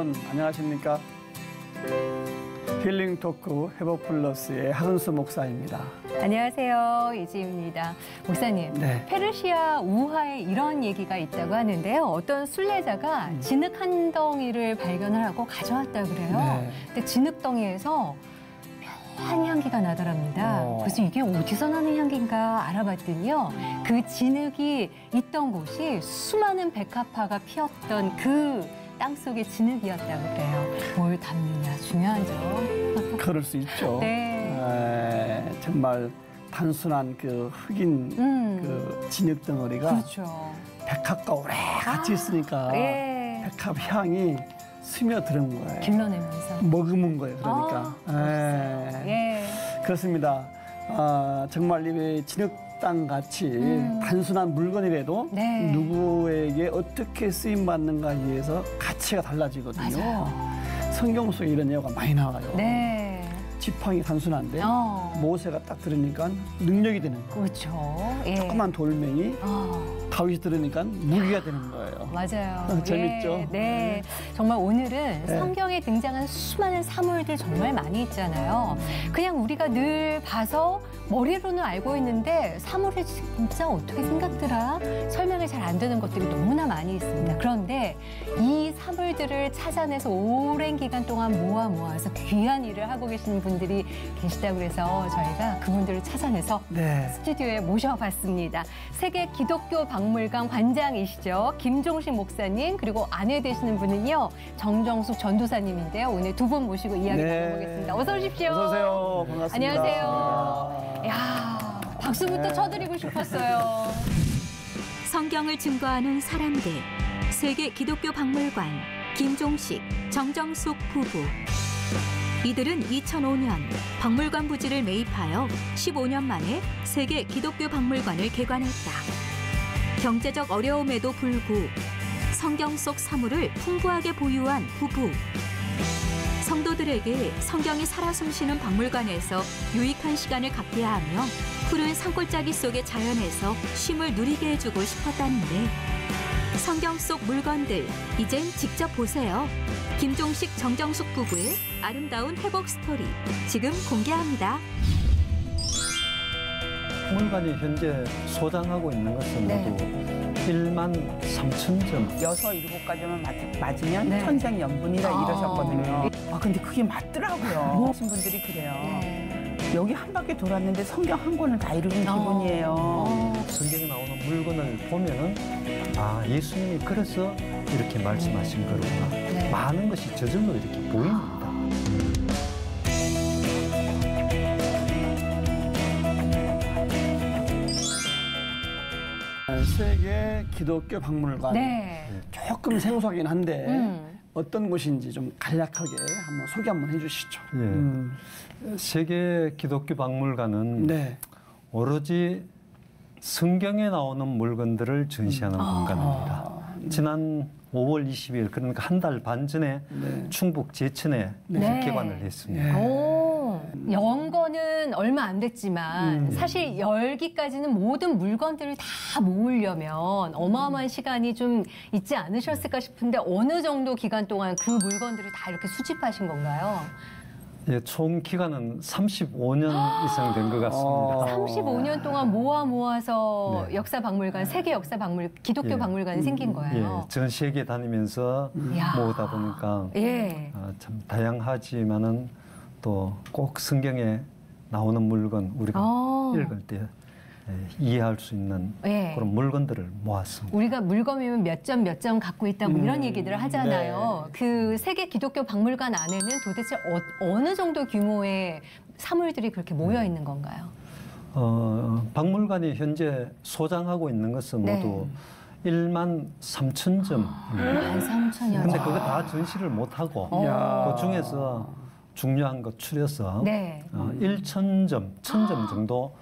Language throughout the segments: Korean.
여러분 안녕하십니까? 힐링 토크 회복 플러스의 하은수 목사입니다. 안녕하세요. 이지입니다. 목사님, 네. 페르시아 우하에 이런 얘기가 있다고 하는데요. 어떤 순례자가 진흙 한 덩이를 발견을 하고 가져왔다 그래요. 네. 근데 진흙덩이에서 묘한 향기가 나더랍니다. 그래서 이게 어디서 나는 향기인가 알아봤더니요. 그 진흙이 있던 곳이 수많은 백합화가 피었던 그 땅속의 진흙이었다고 그래요. 뭘 담느냐 중요하죠. 그럴 수 있죠. 네. 정말 단순한 그 흑인 그 진흙 덩어리가 그렇죠. 백합과 오래 같이 있으니까 예. 백합 향이 스며드는 거예요. 길러내면서. 머금은 거예요. 그러니까. 예. 그렇습니다. 정말 이 진흙 땅 같이 단순한 물건이라도 네. 누구에게 어떻게 쓰임 받는가에 의해서 가치가 달라지거든요. 맞아요. 성경 속에 이런 예화가 많이 나와요. 네. 지팡이 단순한데 모세가 딱 들으니까 능력이 되는 거예요. 그렇죠. 예. 조그만 돌멩이 다윗이 들으니까 무기가 되는 거예요. 맞아요. 재밌죠? 예. 네. 정말 오늘은 네. 성경에 등장한 수많은 사물들 정말 많이 있잖아요. 그냥 우리가 늘 봐서 머리로는 알고 있는데 사물이 진짜 어떻게 생각더라? 설명이 잘 안 되는 것들이 너무나 많이 있습니다. 그런데 이 사물들을 찾아내서 오랜 기간 동안 모아서 귀한 일을 하고 계시는 분들이 계시다고 해서 저희가 그분들을 찾아내서 네. 스튜디오에 모셔봤습니다. 세계 기독교 박물관 관장이시죠. 김종식 목사님, 그리고 아내 되시는 분은요. 정정숙 전도사님인데요. 오늘 두 분 모시고 이야기 나눠보겠습니다. 어서 오십시오. 어서 오세요. 반갑습니다. 안녕하세요. 야, 박수부터 쳐드리고 싶었어요. 성경을 증거하는 사람들, 세계 기독교 박물관, 김종식, 정정숙 부부. 이들은 2005년 박물관 부지를 매입하여 15년 만에 세계 기독교 박물관을 개관했다. 경제적 어려움에도 불구 성경 속 사물을 풍부하게 보유한 부부. 성도들에게 성경이 살아 숨쉬는 박물관에서 유익한 시간을 갖게 하며 푸른 산골짜기 속의 자연에서 쉼을 누리게 해주고 싶었다는데 성경 속 물건들 이젠 직접 보세요. 김종식, 정정숙 부부의 아름다운 회복 스토리 지금 공개합니다. 박물관이 현재 소장하고 있는 것은 모두 1만 3천 점. 6, 7가지만 맞으면 네. 천생연분이라 이러셨거든요. 근데 그게 맞더라고요. 하신 분들이 그래요. 여기 한 바퀴 돌았는데 성경 한 권을 다 읽은 기분이에요. 성경에 나오는 물건을 보면은 예수님이 그래서 이렇게 말씀하신 거구나. 많은 것이 저절로 이렇게 보입니다. 세계 기독교 박물관. 네. 조금 생소하긴 한데 어떤 곳인지 좀 간략하게 한번 소개 한번 해주시죠. 세계 기독교 박물관은 네. 오로지 성경에 나오는 물건들을 전시하는 공간입니다. 지난 5월 20일 그러니까 한 달 반 전에 충북 제천에 개관을 했습니다. 연 거는 얼마 안 됐지만 사실 열기까지는 모든 물건들을 다 모으려면 어마어마한 시간이 좀 있지 않으셨을까 싶은데 어느 정도 기간 동안 그 물건들을 다 이렇게 수집하신 건가요? 예, 총 기간은 35년 이상 된 것 같습니다. 35년 동안 모아서 역사박물관, 세계 역사박물관, 기독교 박물관이 생긴 거예요. 전 세계 다니면서 모으다 보니까 참 다양하지만은 또 꼭 성경에 나오는 물건 우리가 읽을 때 이해할 수 있는 그런 물건들을 모았습니다. 우리가 물건이면 몇 점 갖고 있다 뭐 이런 얘기들을 하잖아요. 그 세계 기독교 박물관 안에는 도대체 어느 정도 규모의 사물들이 그렇게 모여 있는 건가요? 박물관이 현재 소장하고 있는 것은 모두 1만 3천 점입니다. 1만 3천여 점. 근데 그거 다 전시를 못하고 그 중에서 중요한 거 추려서 1,000점, 1,000점 정도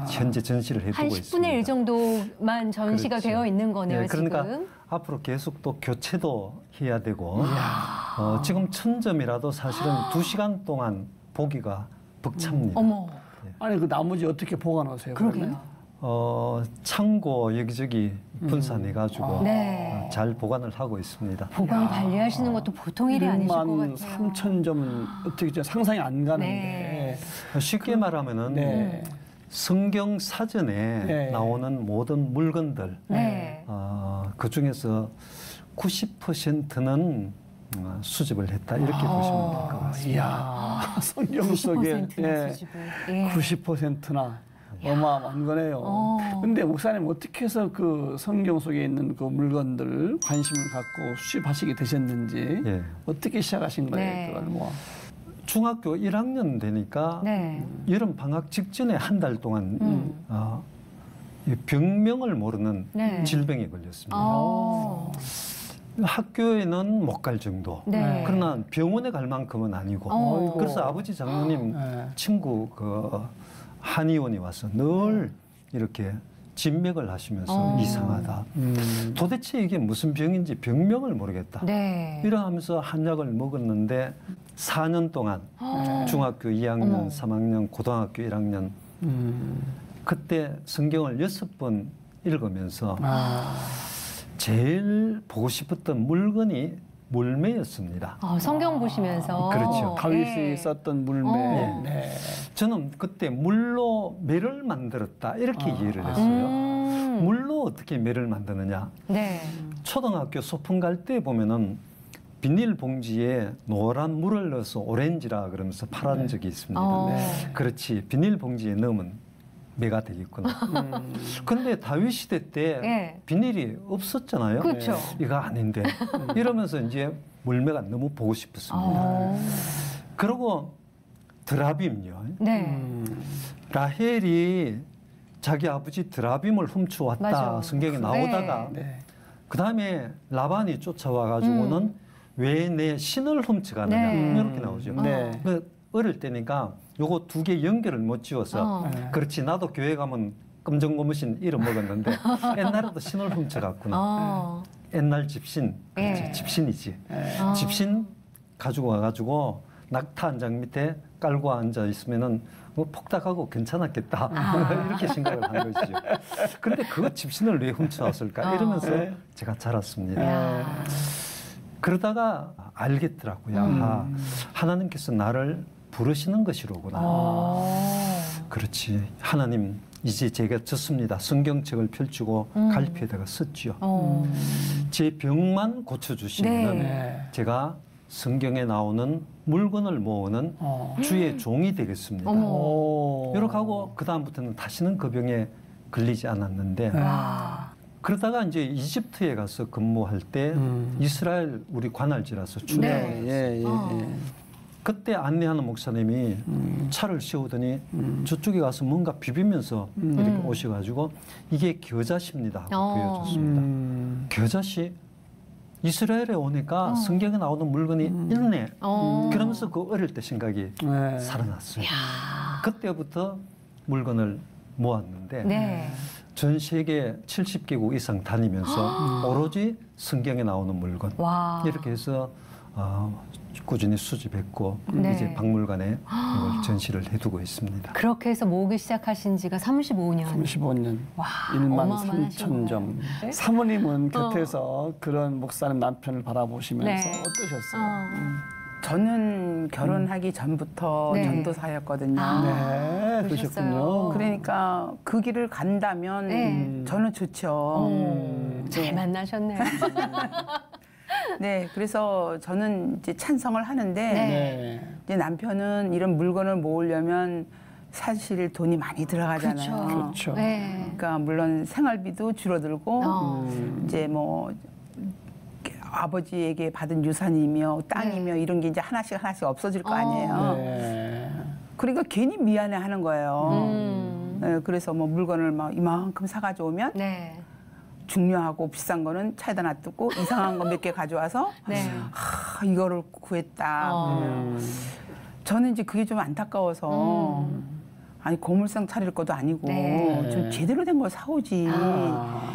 현재 전시를 해두고 한 있습니다. 10분의 1 정도만 전시가 그렇죠. 되어 있는 거네요, 그러니까 지금. 앞으로 계속 또 교체도 해야 되고 지금 1,000점이라도 사실은 2시간 동안 보기가 벅찹니다. 어머. 아니 그 나머지 어떻게 보관하세요? 그러게요. 창고 여기저기 분산해가지고 네. 잘 보관을 하고 있습니다. 보관 관리하시는 것도 보통 일이 아니실 것 같아요. 3,000점은 어떻게 상상이 안 가는데. 쉽게 말하면은 네. 성경 사전에 네. 나오는 모든 물건들 네. 그 중에서 90%는 수집을 했다 이렇게 보시면 될 것 같습니다. 이야, 성경 속에 90%나 수집을. 예. 90%나 어마어마한 거네요. 근데 목사님 어떻게 해서 그 성경 속에 있는 그 물건들을 관심을 갖고 수집하시게 되셨는지 예. 어떻게 시작하신 거예요? 네. 그걸 뭐. 중학교 1학년 되니까 네. 여름 방학 직전에 한 달 동안 이 병명을 모르는 네. 질병에 걸렸습니다. 학교에는 못 갈 정도. 네. 그러나 병원에 갈 만큼은 아니고. 그래서 아버지 장로님 친구 그 한의원이 와서 늘 이렇게 진맥을 하시면서 이상하다. 도대체 이게 무슨 병인지 병명을 모르겠다. 네. 이러면서 한약을 먹었는데 4년 동안 중학교 2학년, 3학년, 고등학교 1학년 그때 성경을 6번 읽으면서 제일 보고 싶었던 물건이 물매였습니다. 성경 보시면서. 그렇죠. 다윗이 썼던 물매. 네. 저는 그때 물로 매를 만들었다 이렇게 이해를 했어요. 물로 어떻게 매를 만드느냐. 네. 초등학교 소풍 갈 때 보면은 비닐봉지에 노란 물을 넣어서 오렌지라 그러면서 팔은 적이 있습니다. 그렇지. 비닐봉지에 넣으면 매가 되겠구나. 근데 다윗 시대 때 비닐이 없었잖아요. 그렇죠. 이거 아닌데. 이러면서 이제 물매가 너무 보고 싶었습니다. 그리고 드라빔요. 네. 라헬이 자기 아버지 드라빔을 훔쳐왔다. 맞아. 성경에 나오다가 그 다음에 라반이 쫓아와가지고는 왜 내 신을 훔쳐가느냐 이렇게 나오죠. 그 어릴 때니까 요거 두 개 연결을 못 지어서 그렇지 나도 교회 가면 검정고무신 이름 먹었는데 옛날에도 신을 훔쳐갔구나. 옛날 집신, 그렇지 집신이지. 집신 가지고 와가지고 낙타 한 장 밑에 깔고 앉아 있으면은 뭐 폭닥하고 괜찮았겠다 이렇게 생각을 한 것이죠. 그런데 그 집신을 왜 훔쳐왔을까 이러면서 제가 자랐습니다. 그러다가 알겠더라고요. 하나님께서 나를 부르시는 것이로구나. 그렇지. 하나님 이제 제가 졌습니다. 성경책을 펼치고 갈피에다가 썼죠. 제 병만 고쳐주시면 제가 성경에 나오는 물건을 모으는 주의 종이 되겠습니다. 이렇게 하고 그 다음부터는 다시는 그 병에 걸리지 않았는데 그러다가 이제 이집트에 가서 근무할 때 이스라엘 우리 관할지라서 출장했어요. 그때 안내하는 목사님이 차를 세우더니 저쪽에 가서 뭔가 비비면서 이렇게 오셔가지고 이게 겨자씨입니다 하고 보여줬습니다. 겨자씨? 이스라엘에 오니까 성경에 나오는 물건이 있네. 그러면서 그 어릴 때 생각이 살아났어요. 그때부터 물건을 모았는데 전 세계 70개국 이상 다니면서 오로지 성경에 나오는 물건 이렇게 해서 꾸준히 수집했고 이제 박물관에 이걸 전시를 해두고 있습니다. 그렇게 해서 모으기 시작하신 지가 35년. 35년. 와, 13,000점. 사모님은 곁에서 그런 목사님 남편을 바라보시면서 어떠셨어요? 저는 결혼하기 전부터 전도사였거든요. 네, 그러셨군요. 그러니까 그 길을 간다면 저는 좋죠. 잘 만나셨네요. 네, 그래서 저는 이제 찬성을 하는데 이제 남편은 이런 물건을 모으려면 사실 돈이 많이 들어가잖아요. 그렇죠. 그러니까 물론 생활비도 줄어들고 이제 뭐 아버지에게 받은 유산이며 땅이며 이런 게 이제 하나씩 없어질 거 아니에요. 그러니까 괜히 미안해하는 거예요. 그래서 뭐 물건을 막 이만큼 사가지고 오면 중요하고 비싼 거는 차에다 놔두고 이상한 거 몇 개 가져와서 이거를 구했다. 저는 이제 그게 좀 안타까워서 아니 고물상 차릴 것도 아니고 좀 제대로 된 걸 사오지.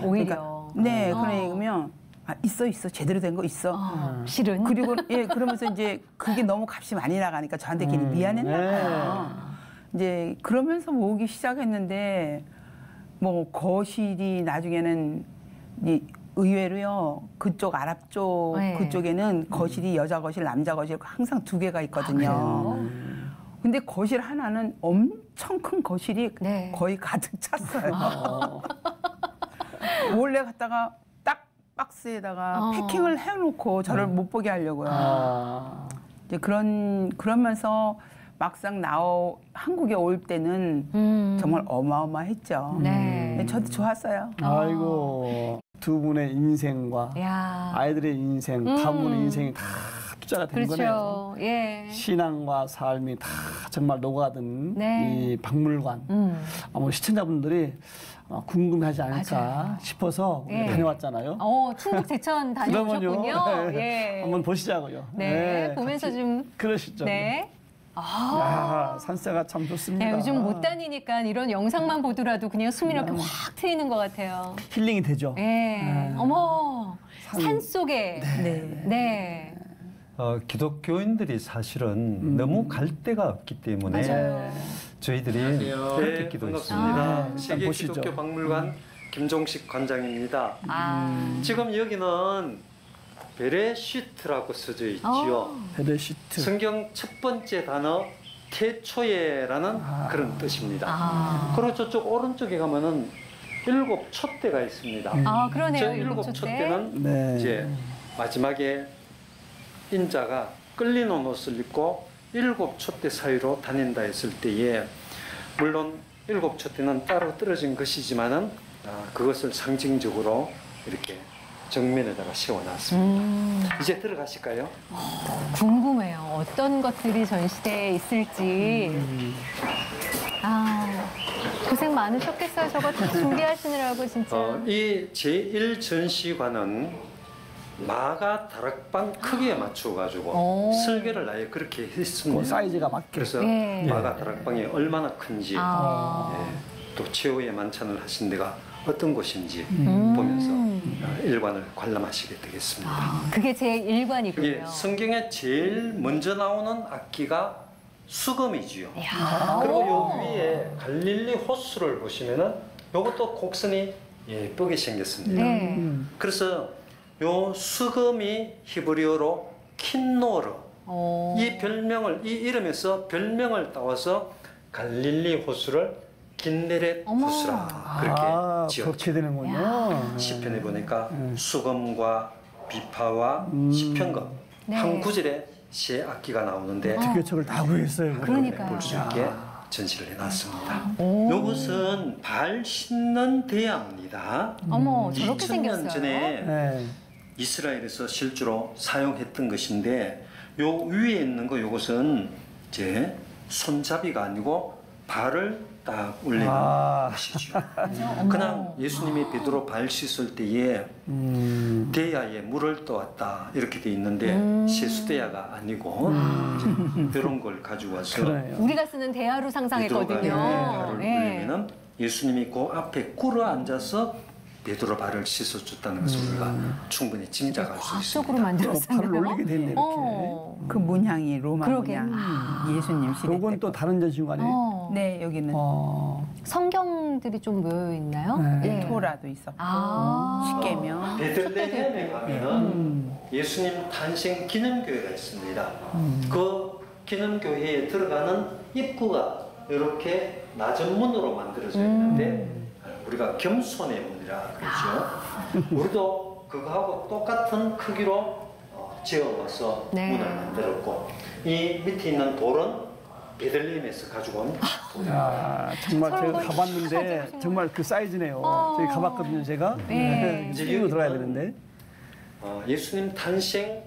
오히려. 그러니까, 그러면 있어 제대로 된 거 있어. 실은. 그리고 그러면서 이제 그게 너무 값이 많이 나가니까 저한테 괜히 미안했나 봐요. 이제 그러면서 모으기 시작했는데 뭐 거실이 나중에는 의외로요 그쪽 아랍 쪽 네. 그쪽에는 거실이 여자 거실 남자 거실 항상 2개가 있거든요. 근데 거실 하나는 엄청 큰 거실이 네. 거의 가득 찼어요. 몰래 갔다가 딱 박스에다가 패킹을 해놓고 저를 못 보게 하려고요. 이제 그러면서 막상 한국에 올 때는 정말 어마어마했죠. 네. 저도 좋았어요. 아이고 두 분의 인생과 야. 아이들의 인생, 가문의 인생이 다 투자가 된 그렇죠. 거네요. 예. 신앙과 삶이 다 정말 녹아든 네. 이 박물관. 아마 시청자분들이 궁금하지 않을까 맞아요. 싶어서 예. 다녀왔잖아요. 충북 제천 다녀오셨군요. 그러면요. 예. 한번 보시자고요. 네, 보면서 같이 좀. 그러시죠. 네. 야, 산세가 참 좋습니다. 야, 요즘 못 다니니까 이런 영상만 보더라도 그냥 숨이 이렇게 확 트이는 것 같아요. 힐링이 되죠. 예. 어머, 산 속에. 네. 네. 기독교인들이 사실은 너무 갈 데가 없기 때문에 맞아요. 저희들이 그렇게 기도했습니다. 세계 기독교 박물관 김종식 관장입니다. 아. 지금 여기는 베레시트라고 써져 있지요. 베레시트. 성경 첫 번째 단어 태초에라는 그런 뜻입니다. 그리고 저쪽 오른쪽에 가면은 7 촛대가 있습니다. 그러네요. 저 7 7 촛대. 촛대는 네. 이제 마지막에 인자가 끌리는 옷을 입고 7 촛대 사이로 다닌다 했을 때에 물론 7 촛대는 따로 떨어진 것이지만은 그것을 상징적으로 이렇게 정면에다가 세워놨습니다. 이제 들어가실까요? 궁금해요. 어떤 것들이 전시대에 있을지. 고생 많으셨겠어요. 저거 다 준비하시느라고 진짜. 이 제1전시관은 마가 다락방 크기에 맞춰가지고 설계를 아예 그렇게 했습니다. 그 사이즈가 맞게. 그래서 네. 마가 다락방이 얼마나 큰지 또 최후의 만찬을 하신 데가 어떤 곳인지 보면서 일관을 관람하시게 되겠습니다. 그게 제 1관이군요. 예, 성경에 제일 먼저 나오는 악기가 수금이지요. 그리고 요 위에 갈릴리 호수를 보시면은 요것도 곡선이 예쁘게 생겼습니다. 네. 그래서 요 수금이 히브리어로 킨노르. 이 이름에서 별명을 따와서 갈릴리 호수를 긴네렛 호수라 그렇게 지었죠. 그렇게 되는군요. 시편에 보니까 수금과 비파와 시편금 한 구절에 세 악기가 나오는데 특교척을 다 구했어요. 그러니까요. 볼 수 있게 전시를 해놨습니다. 이것은 발 씻는 대야입니다. 어머, 저렇게 2000년 생겼어요. 전에 네. 이스라엘에서 실제로 사용했던 것인데 요 위에 있는 거 요것은 이제 손잡이가 아니고 발을 딱 올리는 것이죠. 그냥 예수님이 베드로 발 씻을 때에 대야에 물을 떠왔다 이렇게 돼 있는데 세수대야가 아니고 이런 걸 가지고 와서 그래요. 우리가 쓰는 대야로 상상했거든요. 베드로가 발을 예. 올리면은 예수님이 그 앞에 꿇어 앉아서 베드로 발을 씻어줬다는 것을 우리가 충분히 짐작할 수 과학적으로 있습니다. 만들었어요. 발을 올리게 됐네 이렇게. 그 문양이 로마 그러게. 문양. 예수님 시대 요건 때 또 다른 전시관이에요. 네, 여기는 성경들이 좀 모여 있나요? 네. 예. 토라도 있었고 십계명. 베들레헴에 가면은 예수님 탄생 기념교회가 있습니다. 그 기념교회에 들어가는 입구가 이렇게 낮은 문으로 만들어져 있는데 우리가 겸손의 문이라 그러죠. 우리도 그거하고 똑같은 크기로 지어와서 문을 만들었고 이 밑에 있는 돌은 베들레헴에서 가지고 온 돌입니다. 정말 제가 서로 가봤는데 하시고. 정말 그 사이즈네요. 저기 가봤거든요, 제가. 네. 이제 이거 들어가야 되는데. 예수님 탄생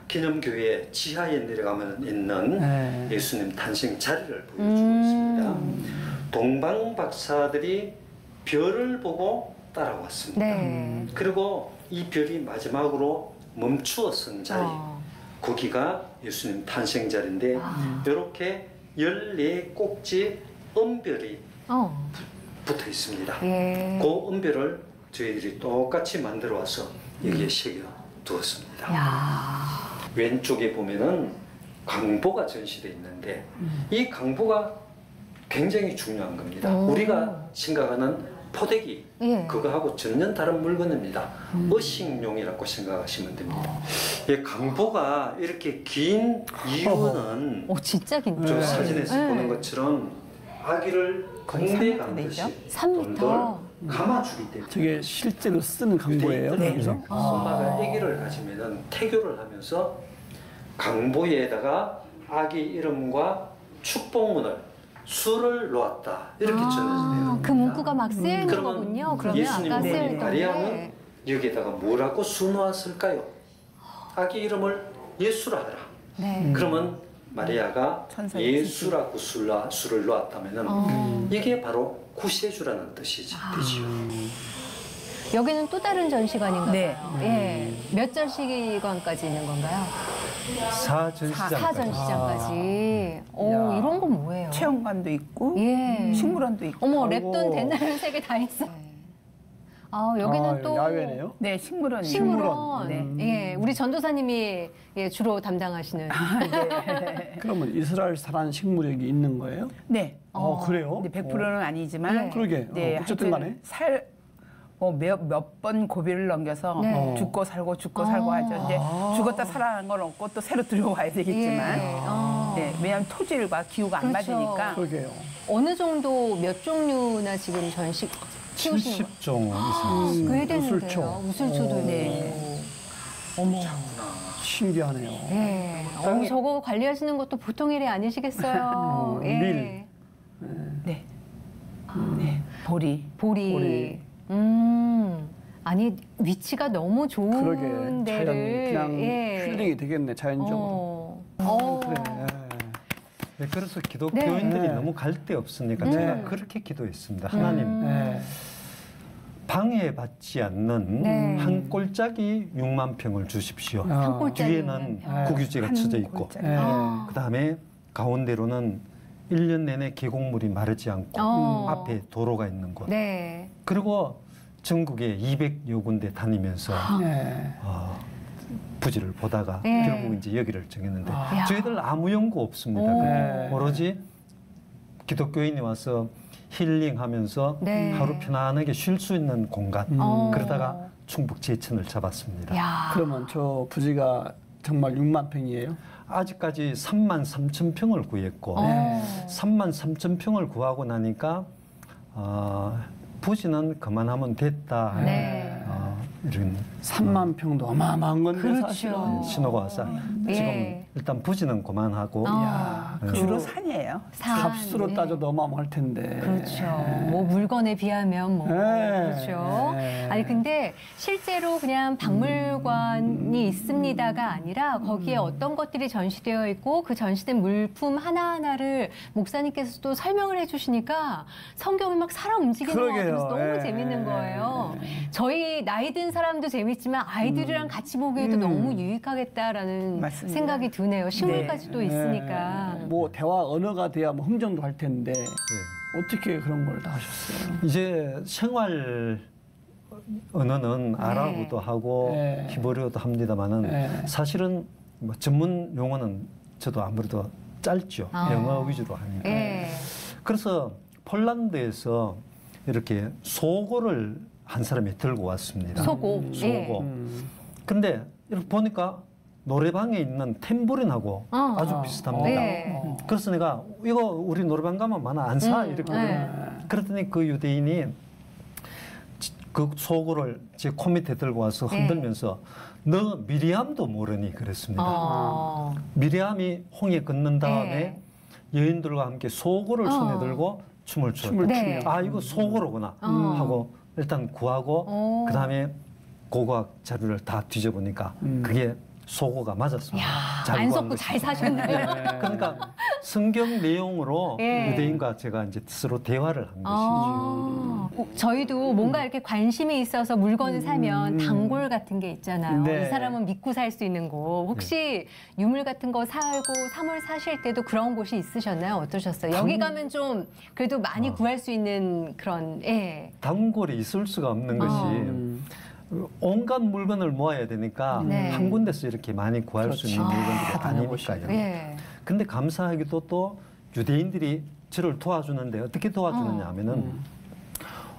기념교회 지하에 내려가면 있는 예수님 탄생 자리를 보여주고 있습니다. 동방 박사들이 별을 보고 따라왔습니다. 네. 그리고 이 별이 마지막으로 멈추어 선 자리, 거기가 예수님 탄생 자리인데 이렇게 14꼭지 은별이 붙어 있습니다. 예. 그 은별을 저희들이 똑같이 만들어 와서 여기에 새겨 두었습니다. 왼쪽에 보면은 강보가 전시되어 있는데 이 강보가 굉장히 중요한 겁니다. 우리가 생각하는 포대기 그거하고 전혀 다른 물건입니다. 어식용이라고 생각하시면 됩니다. 강보가 이렇게 긴 이유는 진짜 긴데 저 사진에서 보는 것처럼 아기를 공대 감듯이 3m 돌돌 감아주기 때문에 저게 실제로 쓰는 강보예요. 네. 여기서 엄마가 아기를 가지면은 태교를 하면서 강보에다가 아기 이름과 축복문을 수를 놓았다 이렇게 전해져요. 그 문구가 막 쓰여 있는 거군요. 그러면 예수님 아까 쓰여 어머니 있던 마리아는 여기에다가 뭐라고 수 놓았을까요? 아기 이름을 예수라 하라. 네. 그러면 마리아가 예수라고 수를 놓았다면은 이게 바로 구세주라는 뜻이지. 여기는 또 다른 전시관인가요? 네. 예. 몇 전시관까지 있는 건가요? 4전시장까지. 이런 건 뭐예요? 체험관도 있고 식물원도 있고. 어머, 랩돈 대나무 3개 다 있어. 여기는 또 야외네요. 네, 식물원. 식물원. 예, 우리 전도사님이 주로 담당하시는. 네. 그러면 이스라엘산 식물이 있는 거예요? 네. 그래요? 네, 100%는 아니지만. 그러게. 네, 어쨌든 간에. 몇 번 고비를 넘겨서 죽고 살고 하죠. 이제 죽었다 살아나는 건 없고 또 새로 들어와야 되겠지만. 네, 왜냐하면 토질과 기후가 안 맞으니까. 그러게요. 어느 정도 몇 종류나 지금 전시 키우시는 70종 이상. 꽤 되는데요. 우슬초도 네. 어머. 신기하네요. 예. 저거 관리하시는 것도 보통 일이 아니시겠어요. 예. 밀. 네. 네. 보리. 아니 위치가 너무 좋은 그러게. 데를 그냥 힐링이 되겠네 자연적으로. 그래. 네, 그래서 기독교인들이 너무 갈 데 없으니까 제가 그렇게 기도했습니다. 하나님, 방해받지 않는 한 골짜기 6만 평을 주십시오. 뒤에는 국유지가 쳐져 있고, 그 다음에 가운데로는 1년 내내 계곡물이 마르지 않고 앞에 도로가 있는 곳. 그리고 전국에 200여 군데 다니면서 부지를 보다가 결국 이제 여기를 정했는데 저희들 아무 연구 없습니다. 오로지 기독교인이 와서 힐링하면서 하루 편안하게 쉴 수 있는 공간. 그러다가 충북 제천을 잡았습니다. 그러면 저 부지가 정말 6만 평이에요? 아직까지 3만 3천 평을 구했고 3만 3천 평을 구하고 나니까 부지는 그만하면 됐다. 이런 3만 평도 어마어마한 건데 사실은. 신호가 와서 지금 일단 부지는 그만하고 주로 산이에요. 값으로 따져도 어마어마할 텐데. 그렇죠. 뭐 물건에 비하면 뭐 그렇죠. 아니 근데 실제로 그냥 박물관이 있습니다가 아니라 거기에 어떤 것들이 전시되어 있고 그 전시된 물품 하나하나를 목사님께서도 설명을 해주시니까 성경을 막 살아 움직이는 것 같아서 너무 재밌는 거예요. 저희 나이 든 사람도 재밌지만 아이들이랑 같이 보기에도 너무 유익하겠다라는 맞습니다. 생각이 드네요. 식물까지도 있으니까. 뭐 대화 언어가 돼야 뭐 흥정도 할 텐데 어떻게 그런 걸 다 하셨어요? 이제 생활 언어는 아랍어도 하고 히브리어도 합니다만은 사실은 뭐 전문 용어는 저도 아무래도 짧죠. 영어 위주로 하니까. 그래서 폴란드에서 이렇게 소고를 한 사람이 들고 왔습니다. 소고. 근데 이렇게 보니까 노래방에 있는 탬보린하고 아주 비슷합니다. 그래서 내가 이거 우리 노래방 가면 많아 안 사? 이렇게 그랬더니 그 유대인이 그 소고를 제 코 밑에 들고 와서 흔들면서 너 미리암도 모르니 그랬습니다. 미리암이 홍해 건넌 다음에 여인들과 함께 소고를 손에 들고 춤을 춰요. 아 이거 소고로구나 하고 일단 구하고 그다음에 고고학 자료를 다 뒤져보니까 그게 소고가 맞았습니다. 안 섞고 잘 사셨네요. 그러니까 성경 내용으로 유대인과 제가 이제 스스로 대화를 한 것이죠. 저희도 뭔가 이렇게 관심이 있어서 물건을 사면 단골 같은 게 있잖아요. 이 사람은 믿고 살 수 있는 곳. 혹시 유물 같은 거 사고 사물 사실 때도 그런 곳이 있으셨나요? 어떠셨어요? 여기 가면 좀 그래도 많이 구할 수 있는 그런 단골이 있을 수가 없는 것이 온갖 물건을 모아야 되니까 한 군데서 이렇게 많이 구할 수 있는 물건들이 아니니까요. 근데 감사하게도 또 유대인들이 저를 도와주는데 어떻게 도와주느냐 하면은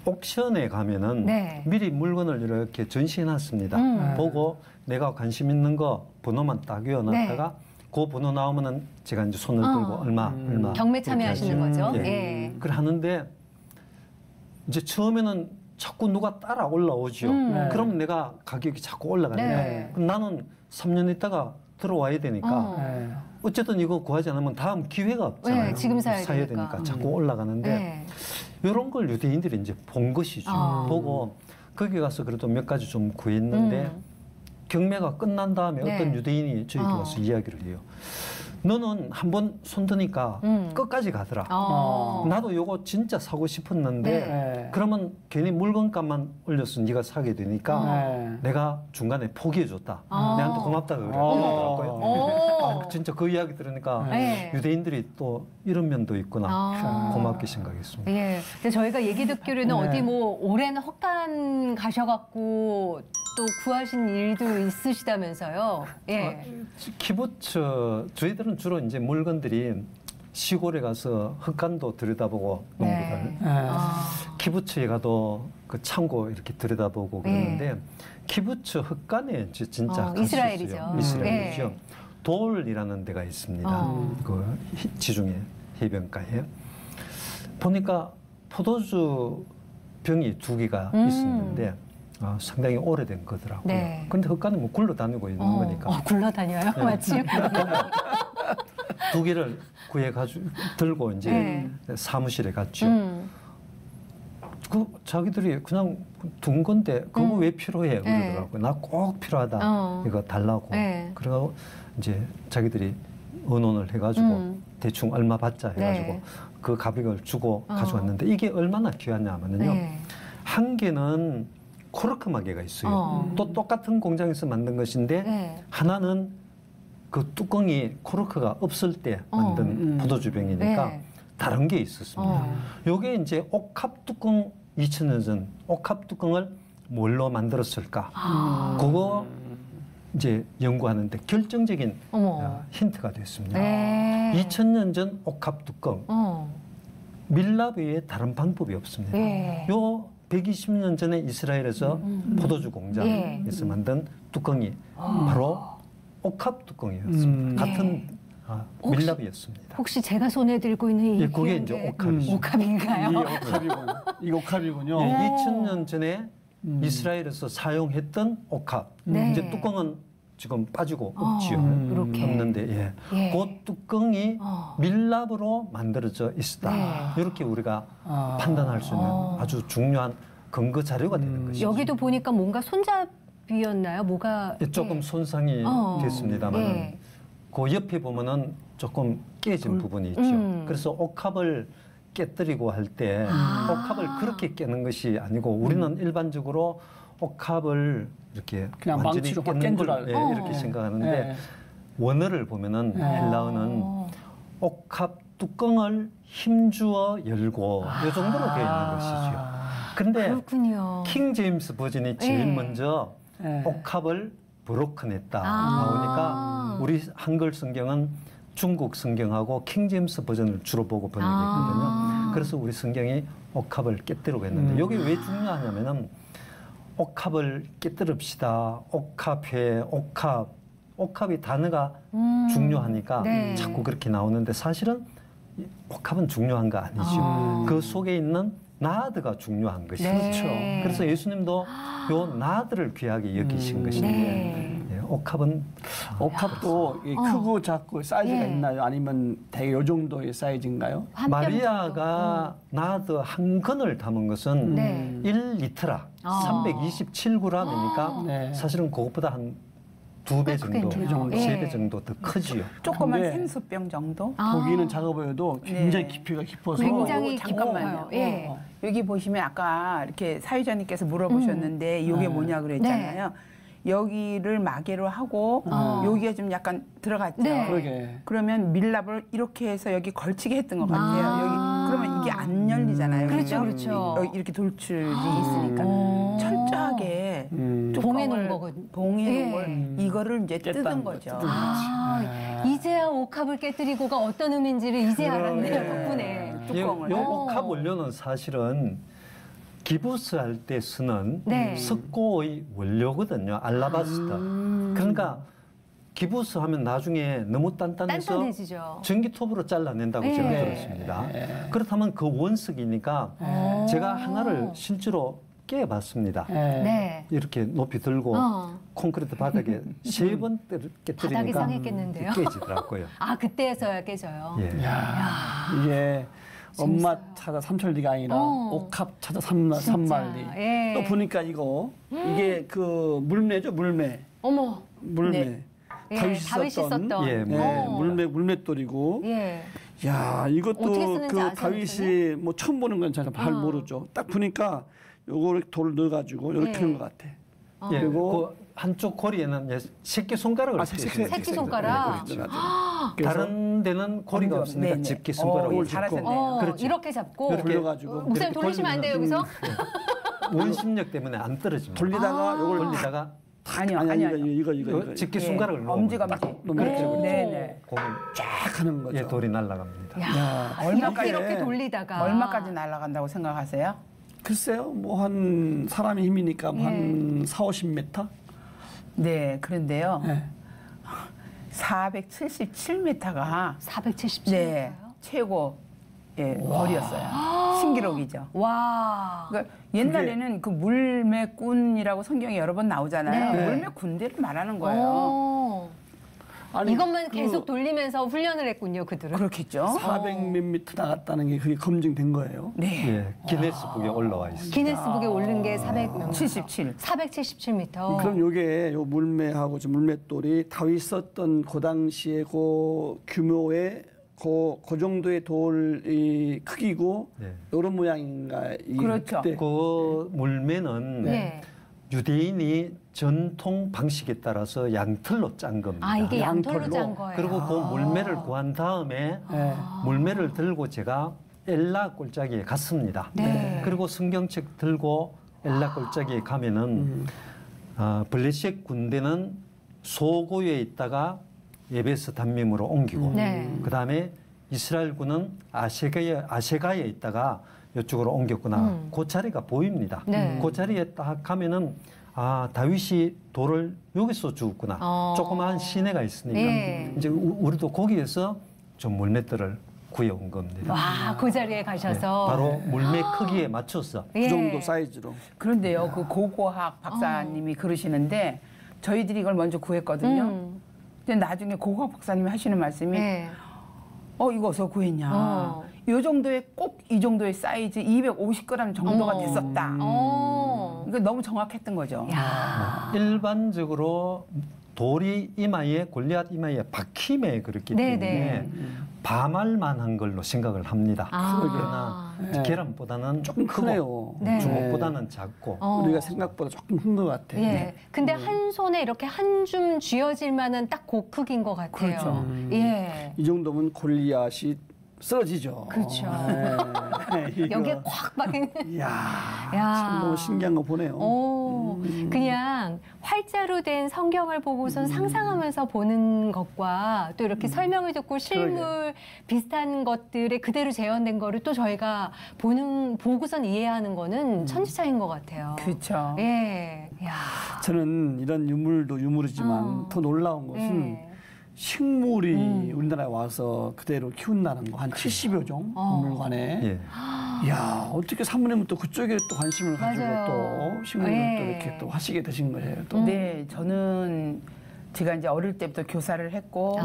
옥션에 가면은 미리 물건을 이렇게 전시해놨습니다. 보고 내가 관심 있는 거 번호만 딱 외워놨다가 그 번호 나오면은 제가 이제 손을 들고 얼마 경매 참여하시는 거죠. 그래 하는데 이제 처음에는 자꾸 누가 따라 올라오죠. 그럼 내가 가격이 자꾸 올라가는데 그럼 나는 3년 있다가 들어와야 되니까 어쨌든 이거 구하지 않으면 다음 기회가 없잖아요. 지금 사야 되니까 자꾸 올라가는데 이런 걸 유대인들이 이제 본 것이죠. 보고 거기 가서 그래도 몇 가지 좀 구했는데 경매가 끝난 다음에 어떤 유대인이 저희한테 와서 이야기를 해요. 너는 한번 손드니까 끝까지 가더라. 나도 요거 진짜 사고 싶었는데 그러면 괜히 물건값만 올려서 네가 사게 되니까 내가 중간에 포기해줬다. 내한테 고맙다 그러더라고요. 진짜 그 이야기 들으니까 유대인들이 또 이런 면도 있구나. 고맙게 생각했습니다. 근데 저희가 얘기 듣기로는 어디 뭐 오랜 헛간 가셔갖고 또 구하신 일도 있으시다면서요? 키부츠 저희들은 주로 이제 물건들이 시골에 가서 흙간도 들여다보고 농부들 키부츠에 가도 그 창고 이렇게 들여다보고 그러는데 키부츠 흙간에 진짜 이스라엘이죠. 이스라엘이죠. 돌이라는 데가 있습니다. 그 지중해 해변가에 보니까 포도주 병이 2개가 있었는데. 상당히 오래된 거더라고요. 근데 흙간은 뭐 굴러다니고 있는 거니까. 굴러다녀요? 마침. 2개를 구해가지고 들고 이제 사무실에 갔죠. 그 자기들이 그냥 둔 건데 그거 왜 필요해? 그러더라고요. 나 꼭 필요하다. 이거 달라고. 그리고 이제 자기들이 의논을 해가지고 대충 얼마 받자 해가지고 그 가격을 주고 가져왔는데 이게 얼마나 귀하냐면요. 한 개는 코르크 마개가 있어요. 또 똑같은 공장에서 만든 것인데 하나는 그 뚜껑이 코르크가 없을 때 만든 포도주병이니까 다른 게 있었습니다. 요게 이제 옥합 뚜껑 2000년 전 옥합 뚜껑을 뭘로 만들었을까? 그거 이제 연구하는데 결정적인 힌트가 됐습니다. 2000년 전 옥합 뚜껑 밀랍 외에 다른 방법이 없습니다. 요 120년 전에 이스라엘에서 포도주 공장에서 만든 뚜껑이 바로 옥합 뚜껑이었습니다. 같은 밀랍이었습니다. 혹시 제가 손에 들고 있는 그게 이제 옥합이죠. 옥합인가요? 이 옥합이군요. 2000년 전에 이스라엘에서 사용했던 옥합. 이제 뚜껑은 지금 빠지고 없지요. 없는데 그 뚜껑이 밀랍으로 만들어져 있다. 이렇게 우리가 판단할 수 있는 아주 중요한 근거 자료가 되는 것이죠. 여기도 보니까 뭔가 손잡이였나요? 뭐가 조금 손상이 됐습니다만 그 옆에 보면은 조금 깨진 부분이 있죠. 그래서 옥합을 깨뜨리고 할 때 옥합을 그렇게 깨는 것이 아니고 우리는 일반적으로 옥합을 이렇게 그냥 완전히 망치로 깨는 걸 걸 이렇게 생각하는데 원어를 보면은 헬라어는 옥합 뚜껑을 힘주어 열고 이 정도로 되어 있는 것이죠. 그런데 킹 제임스 버전이 제일 먼저 옥합을 브로큰했다 나오니까 우리 한글 성경은 중국 성경하고 킹 제임스 버전을 주로 보고 번역했거든요. 그래서 우리 성경이 옥합을 깨뜨리고 했는데 이게 왜 중요하냐면은 옥합을 깨뜨립시다. 옥합회, 옥합이 단어가 중요하니까 자꾸 그렇게 나오는데 사실은 옥합은 중요한 거 아니죠. 그 속에 있는 나드가 중요한 것이죠. 그래서 예수님도 요 나드를 귀하게 여기신 것인데 옥합도 크고 작고 사이즈가 있나요? 아니면 대개 요 정도의 사이즈인가요? 마리아가 나드 한 근을 담은 것은 1리터라 327g이니까 사실은 그것보다 한 2배 정도, 3배 정도 더 크지요. 조그만 생수병 정도? 보기는 작아 보여도 굉장히 깊이가 깊어서. 굉장히 잠깐만요. 여기 보시면 아까 이렇게 사회자님께서 물어보셨는데 이게 뭐냐 그랬잖아요. 여기를 마개로 하고 여기가 좀 약간 들어갔죠. 그러면 밀랍을 이렇게 해서 여기 걸치게 했던 것 같아요. 여기 그러면 이게 안 열리잖아요. 그렇죠. 여기 이렇게 돌출이 있으니까 철저하게 봉해놓은 거거든요. 봉해놓은 걸 이거를 이제 뜯은 거죠. 이제야 옥합을 깨뜨리고가 어떤 의미인지를 이제 알았네요. 덕분에. 뚜껑을. 요 옥합 원료는 사실은 기부스 할 때 쓰는 네. 석고의 원료거든요. 알라바스터. 그러니까 기부스 하면 나중에 너무 단단해서 단단해지죠. 전기톱으로 잘라낸다고 제가 들었습니다. 그렇다면 그 원석이니까 제가 하나를 실제로 깨봤습니다. 네. 이렇게 높이 들고 콘크리트 바닥에 3번 깨뜨리니까 바닥이 상했겠는데요. 깨지더라고요. 아, 그때서야 깨져요. 예. 이게 엄마 찾아 삼천리가 아니라 옥합 찾아 삼만리. 예. 또 보니까 이게 그 물매죠, 물매. 어머. 물매. 네. 다윗이 썼던. 예, 물맷돌이고. 예. 야, 어떻게 이것도 쓰는지 그 아세요, 다윗이 뭐 처음 보는 건 잘 모르죠. 딱 보니까 요거를 돌을 넣어가지고 이렇게 하는 것 같아. 예, 그리고 그 한쪽 고리에는 새끼손가락을 새끼손가락. 다른 데는 고리가 없으니까 집게손가락을 잡고 그렇죠. 이렇게 잡고 돌려가지고 목사님 돌리시면 안 돼요, 여기서? 원심력 때문에 안 떨어집니다. 돌리다가 요걸 돌리다가 아니요. 이거 집게손가락을 엄지가 그렇죠. 네네. 쫙 하는 거죠. 예, 돌이 날아갑니다. 야, 이렇게 돌리다가 얼마까지 날아간다고 생각하세요? 글쎄요, 뭐 한 사람의 힘이니까 한 4-50m? 네, 그런데요. 네. 477m가 477m요? 네, 최고 거리였어요. 신기록이죠. 와. 그러니까 옛날에는 그 물매꾼이라고 성경에 여러 번 나오잖아요. 네. 물매군대를 말하는 거예요. 아니, 이것만 계속 돌리면서 훈련을 했군요, 그들은. 그렇겠죠. 400몇 미터 나갔다는 게 그게 검증된 거예요. 네. 예, 기네스북에 올라와 있습니다. 기네스북에 오른 게 77. 477m. 그럼 요게 요 물매하고 물맷돌이 다윗 썼던 그 당시에 그 규모의 그 정도의 돌이 크기고 이런 모양인가? 그렇죠. 그때. 그 물매는 유대인이 전통 방식에 따라서 양털로 짠 겁니다. 아, 이게 양털로 짠 거예요. 그리고 그 물매를 구한 다음에 물매를 들고 제가 엘라 골짜기에 갔습니다. 네. 그리고 성경책 들고 엘라 골짜기에 가면은 블레셋 군대는 소고에 있다가 예베스 단밈으로 옮기고 그 다음에 이스라엘군은 아세가에 있다가 이쪽으로 옮겼구나. 그 자리가 보입니다. 그 자리에 딱 가면은 다윗이 돌을 여기서 주었구나. 조그마한 시내가 있으니까 이제 우리도 거기에서 좀 물맷돌을 구해온 겁니다. 와, 그 자리에 가셔서. 바로 물매 크기에 맞춰서 그 정도 사이즈로. 그런데요, 그 고고학 박사님이 그러시는데 저희들이 이걸 먼저 구했거든요. 근데 나중에 고고학 박사님이 하시는 말씀이 이거 어디서 구했냐. 이 정도의 꼭 이 정도의 사이즈 250g 정도가 됐었다. 그러니까 너무 정확했던 거죠. 일반적으로 돌이 이마에 골리앗 이마에 박힘에 그렇기 때문에 밤알만한 걸로 생각을 합니다. 그러나 계란보다는 조금 크네요. 주먹보다는 작고 우리가 생각보다 조금 큰 것 같아요. 예. 근데 한 손에 이렇게 한 줌 쥐어질 만한 딱 그 크기인 것 같아요. 그렇죠. 예. 이 정도면 골리앗이 쓰러지죠. 그렇죠. 네, 여기에 콱 박히는. 이야, 참 너무 신기한 거 보네요. 그냥 활자로 된 성경을 보고선 상상하면서 보는 것과 또 이렇게 설명을 듣고 실물 비슷한 것들에 그대로 재현된 거를 또 저희가 보고선 이해하는 거는 천지차이인 것 같아요. 그렇죠. 예. 야. 저는 이런 유물도 유물이지만 더 놀라운 것은 식물이 우리나라에 와서 그대로 키운다는 거. 한 70여 종 박물관에. 이야, 어떻게 사모님은 또 그쪽에 또 관심을 가지고 또 식물을 또 이렇게 또 하시게 되신 거예요. 또. 네, 저는 제가 이제 어릴 때부터 교사를 했고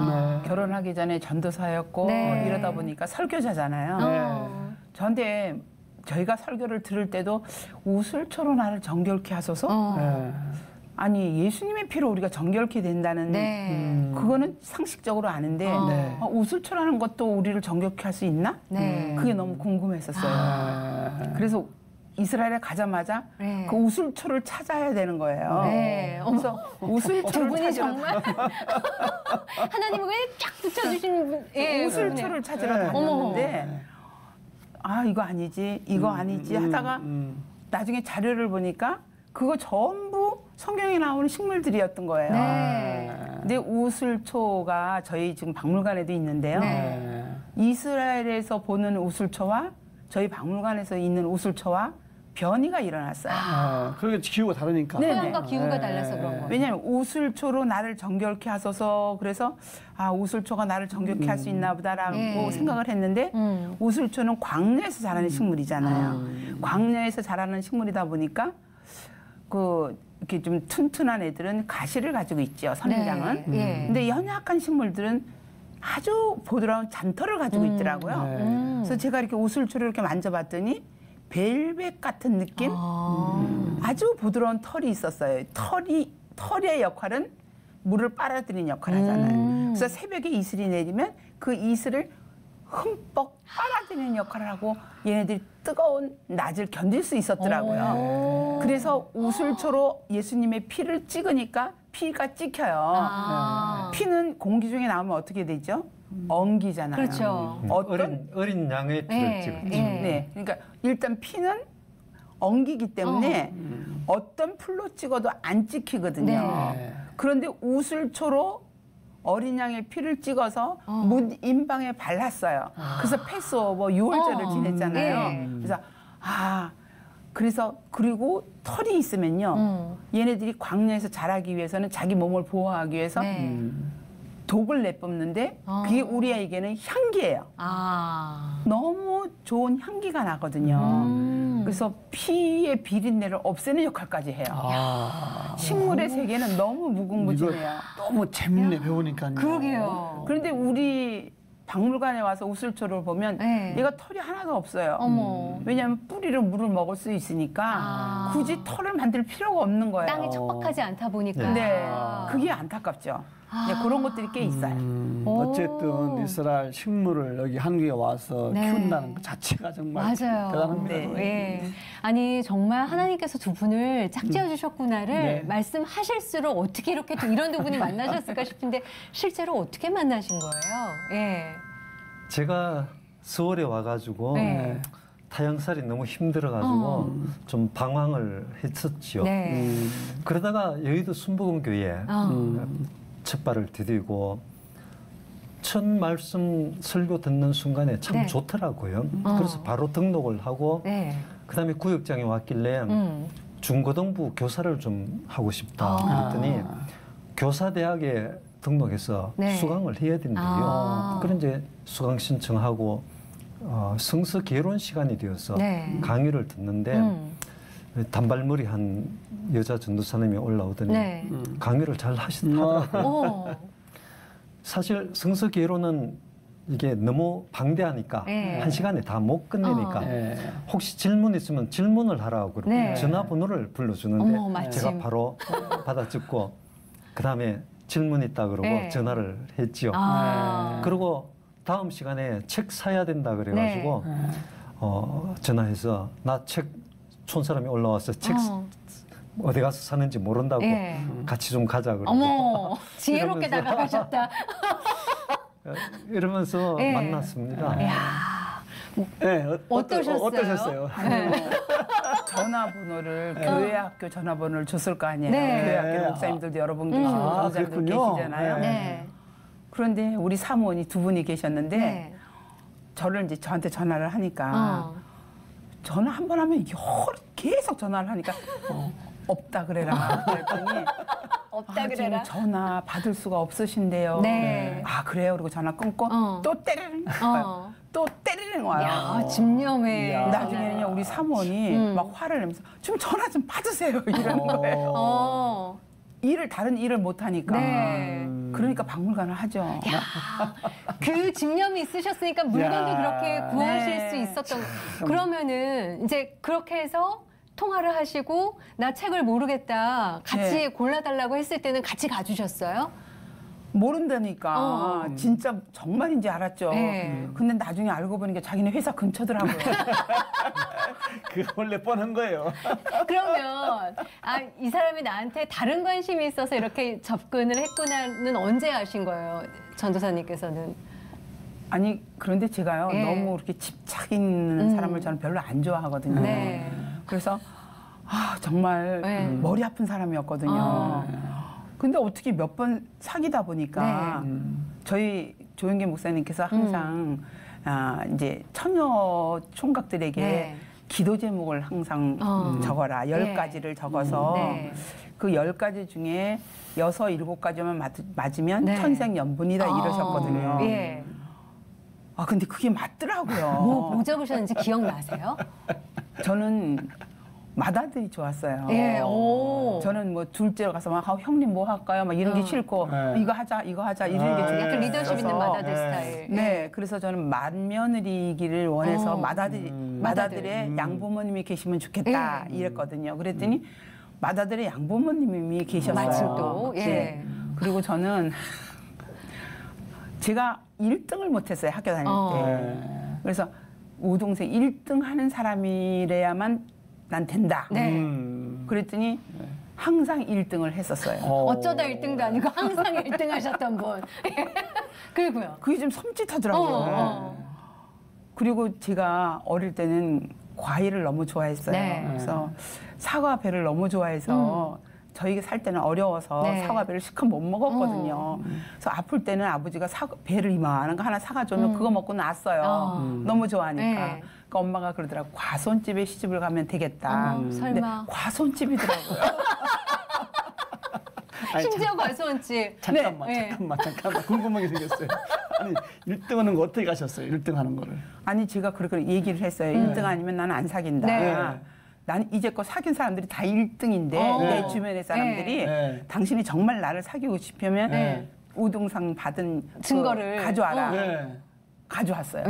결혼하기 전에 전도사였고 이러다 보니까 설교자잖아요. 저한테 저희가 설교를 들을 때도 우슬초로 나를 정결케 하소서. 아니 예수님의 피로 우리가 정결케 된다는 그거는 상식적으로 아는데 우슬초라는 것도 우리를 정결케 할 수 있나? 그게 너무 궁금했었어요. 그래서 이스라엘에 가자마자 그 우슬초를 찾아야 되는 거예요. 그래서 우슬초를 분이 정말 하나님은 왜 쫙 붙여주신 우슬초를 찾으러 다녔는데 이거 아니지 이거 아니지 하다가 나중에 자료를 보니까 그거 전부 성경에 나오는 식물들이었던 거예요. 근데 우슬초가 저희 지금 박물관에도 있는데요. 이스라엘에서 보는 우슬초와 저희 박물관에서 있는 우슬초와 변이가 일어났어요. 그게 기후가 다르니까. 토양과 기후가 달라서 그런 거예요. 왜냐하면 우슬초로 나를 정결케 하소서 그래서 우슬초가 나를 정결케 할 수 있나 보다라고 생각을 했는데 우슬초는 광야에서 자라는 식물이잖아요. 광야에서 자라는 식물이다 보니까 이렇게 좀 튼튼한 애들은 가시를 가지고 있죠. 선인장은. 근데 연약한 식물들은 아주 부드러운 잔털을 가지고 있더라고요. 그래서 제가 이렇게 우슬초를 이렇게 만져봤더니 벨벳 같은 느낌? 아주 부드러운 털이 있었어요. 털의 역할은 물을 빨아들이는 역할을 하잖아요. 그래서 새벽에 이슬이 내리면 그 이슬을 흠뻑 빨아들이는 역할을 하고 얘네들이 뜨거운 낮을 견딜 수 있었더라고요. 그래서 우슬초로 예수님의 피를 찍으니까 피가 찍혀요. 피는 공기 중에 나오면 어떻게 되죠? 엉기잖아요. 그렇죠. 어린 양의 피를 찍었죠. 네, 그러니까 일단 피는 엉기기 때문에 어떤 풀로 찍어도 안 찍히거든요. 그런데 우슬초로 어린 양의 피를 찍어서 문 임방에 발랐어요. 그래서 패스오버 6월절을 지냈잖아요. 그래서 그리고 털이 있으면요. 얘네들이 광야에서 자라기 위해서는 자기 몸을 보호하기 위해서 독을 내뿜는데 그게 우리에게는 향기예요. 너무 좋은 향기가 나거든요. 그래서 피의 비린내를 없애는 역할까지 해요. 식물의 세계는 너무 무궁무진해요. 너무 재밌네 배우니까요. 그러게요. 그런데 우리 박물관에 와서 우슬초를 보면 얘가 털이 하나도 없어요. 왜냐하면 뿌리로 물을 먹을 수 있으니까 굳이 털을 만들 필요가 없는 거예요. 땅이 척박하지 않다 보니까. 네, 그게 안타깝죠. 그런 것들이 꽤 있어요. 어쨌든 이스라엘 식물을 여기 한국에 와서 키운다는 것 자체가 정말 대단합니다. 아니 정말 하나님께서 두 분을 짝지어 주셨구나를 말씀하실수록 어떻게 이렇게 또 이런 두 분이 만나셨을까 싶은데 실제로 어떻게 만나신 거예요? 제가 서울에 와가지고 타향살이 너무 힘들어가지고 좀 방황을 했었죠. 그러다가 여의도 순복음교회에 첫 발을 디디고 첫 말씀 설교 듣는 순간에 참 좋더라고요. 그래서 바로 등록을 하고 그다음에 구역장에 왔길래 중고등부 교사를 좀 하고 싶다 그랬더니 교사대학에 등록해서 수강을 해야 된대요. 그런 이제 수강 신청하고 성서 개론 시간이 되어서 강의를 듣는데 단발머리 한 여자 전도사님이 올라오더니 강의를 잘 하시더라고요. 사실 성서 개론은 이게 너무 방대하니까 한 시간에 다 못 끝내니까 혹시 질문 있으면 질문을 하라고 그러고 전화번호를 불러주는데 제가 바로 받아 적고 그다음에 질문 있다 그러고 전화를 했지요. 그리고 다음 시간에 책 사야 된다 그래가지고 전화해서 나 책 촌사람이 올라와서 책 어디 가서 사는지 모른다고 같이 좀 가자 그러고. 어머, 지혜롭게 다가가셨다. 이러면서 만났습니다. 어떠셨어요? 전화번호를 교회 학교 전화번호를 줬을 거 아니에요. 교회 학교 목사님들도 여러 분 계시고 전사님들 계시잖아요. 그런데 우리 사모님이 두 분이 계셨는데 저를 이제 저한테 전화를 하니까 전화 한 번 하면 계속 전화를 하니까 없다 그래라 그랬더니 없다 그래라. 지금 전화 받을 수가 없으신데요. 그래요. 그리고 전화 끊고 또 때리는 거예요. 또 때리는 거예요. 야, 집념에. 나중에는요 우리 사모님 막 화를 내면서 좀 전화 좀 받으세요 이러는 거예요. 다른 일을 못 하니까. 그러니까 박물관을 하죠. 야, 그 집념이 있으셨으니까 물건도 그렇게 구하실 수 있었던. 그러면은 이제 그렇게 해서 통화를 하시고 나 책을 모르겠다 같이 골라달라고 했을 때는 같이 가주셨어요? 모른다니까 진짜 정말인지 알았죠. 근데 나중에 알고 보니까 자기네 회사 근처더라고요. 그 원래 뻔한 거예요. 그러면 이 사람이 나한테 다른 관심이 있어서 이렇게 접근을 했구나는 언제 아신 거예요, 전도사님께서는? 아니 그런데 제가요 너무 그렇게 집착 있는 사람을 저는 별로 안 좋아하거든요. 그래서 정말 머리 아픈 사람이었거든요. 근데 어떻게 몇 번 사귀다 보니까 저희 조영계 목사님께서 항상 이제 처녀 총각들에게 기도 제목을 항상 적어라. 10가지를 적어서 그 10가지 중에 6, 7가지만 맞으면 천생연분이다 이러셨거든요. 아 근데 그게 맞더라고요. 뭐 적으셨는지 기억나세요? 저는 맏아들이 좋았어요. 저는 뭐 둘째로 가서 막 형님 뭐 할까요? 막 이런 게 싫고 이거 하자 이런 게 좀 약간 리더십 있는 맏아들 스타일. 네, 그래서 저는 맏며느리이기를 원해서 맏아들의 양부모님이 계시면 좋겠다 이랬거든요. 그랬더니 맏아들의 양부모님이 계셨어요. 마침 또. 그리고 저는 제가 1등을 못했어요 학교 다닐 때. 그래서 우동생 1등 하는 사람이래야만 난 된다. 그랬더니 항상 1등을 했었어요. 어쩌다 1등도 아니고 항상 1등 하셨던 분. 그리고요. 그게 좀 섬찟하더라고요. 그리고 제가 어릴 때는 과일을 너무 좋아했어요. 그래서 사과배를 너무 좋아해서 저희가 살 때는 어려워서 사과배를 실컷 못 먹었거든요. 그래서 아플 때는 아버지가 배를 이만한 거 하나 사가주면 그거 먹고 났어요. 너무 좋아하니까. 그러니까 엄마가 그러더라고. 과손집에 시집을 가면 되겠다. 설마. 과손집이더라고요. 심지어 과수원집. 잠깐만. 궁금한 게 생겼어요. 아니, 1등 하는 거 어떻게 가셨어요? 1등 하는 거를. 아니, 제가 그렇게 얘기를 했어요. 1등 아니면 나는 안 사귄다. 난 이제껏 사귄 사람들이 다 1등인데 내 주변의 사람들이 당신이 정말 나를 사귀고 싶으면 우등상 받은 증거를 가져와라. 가져왔어요.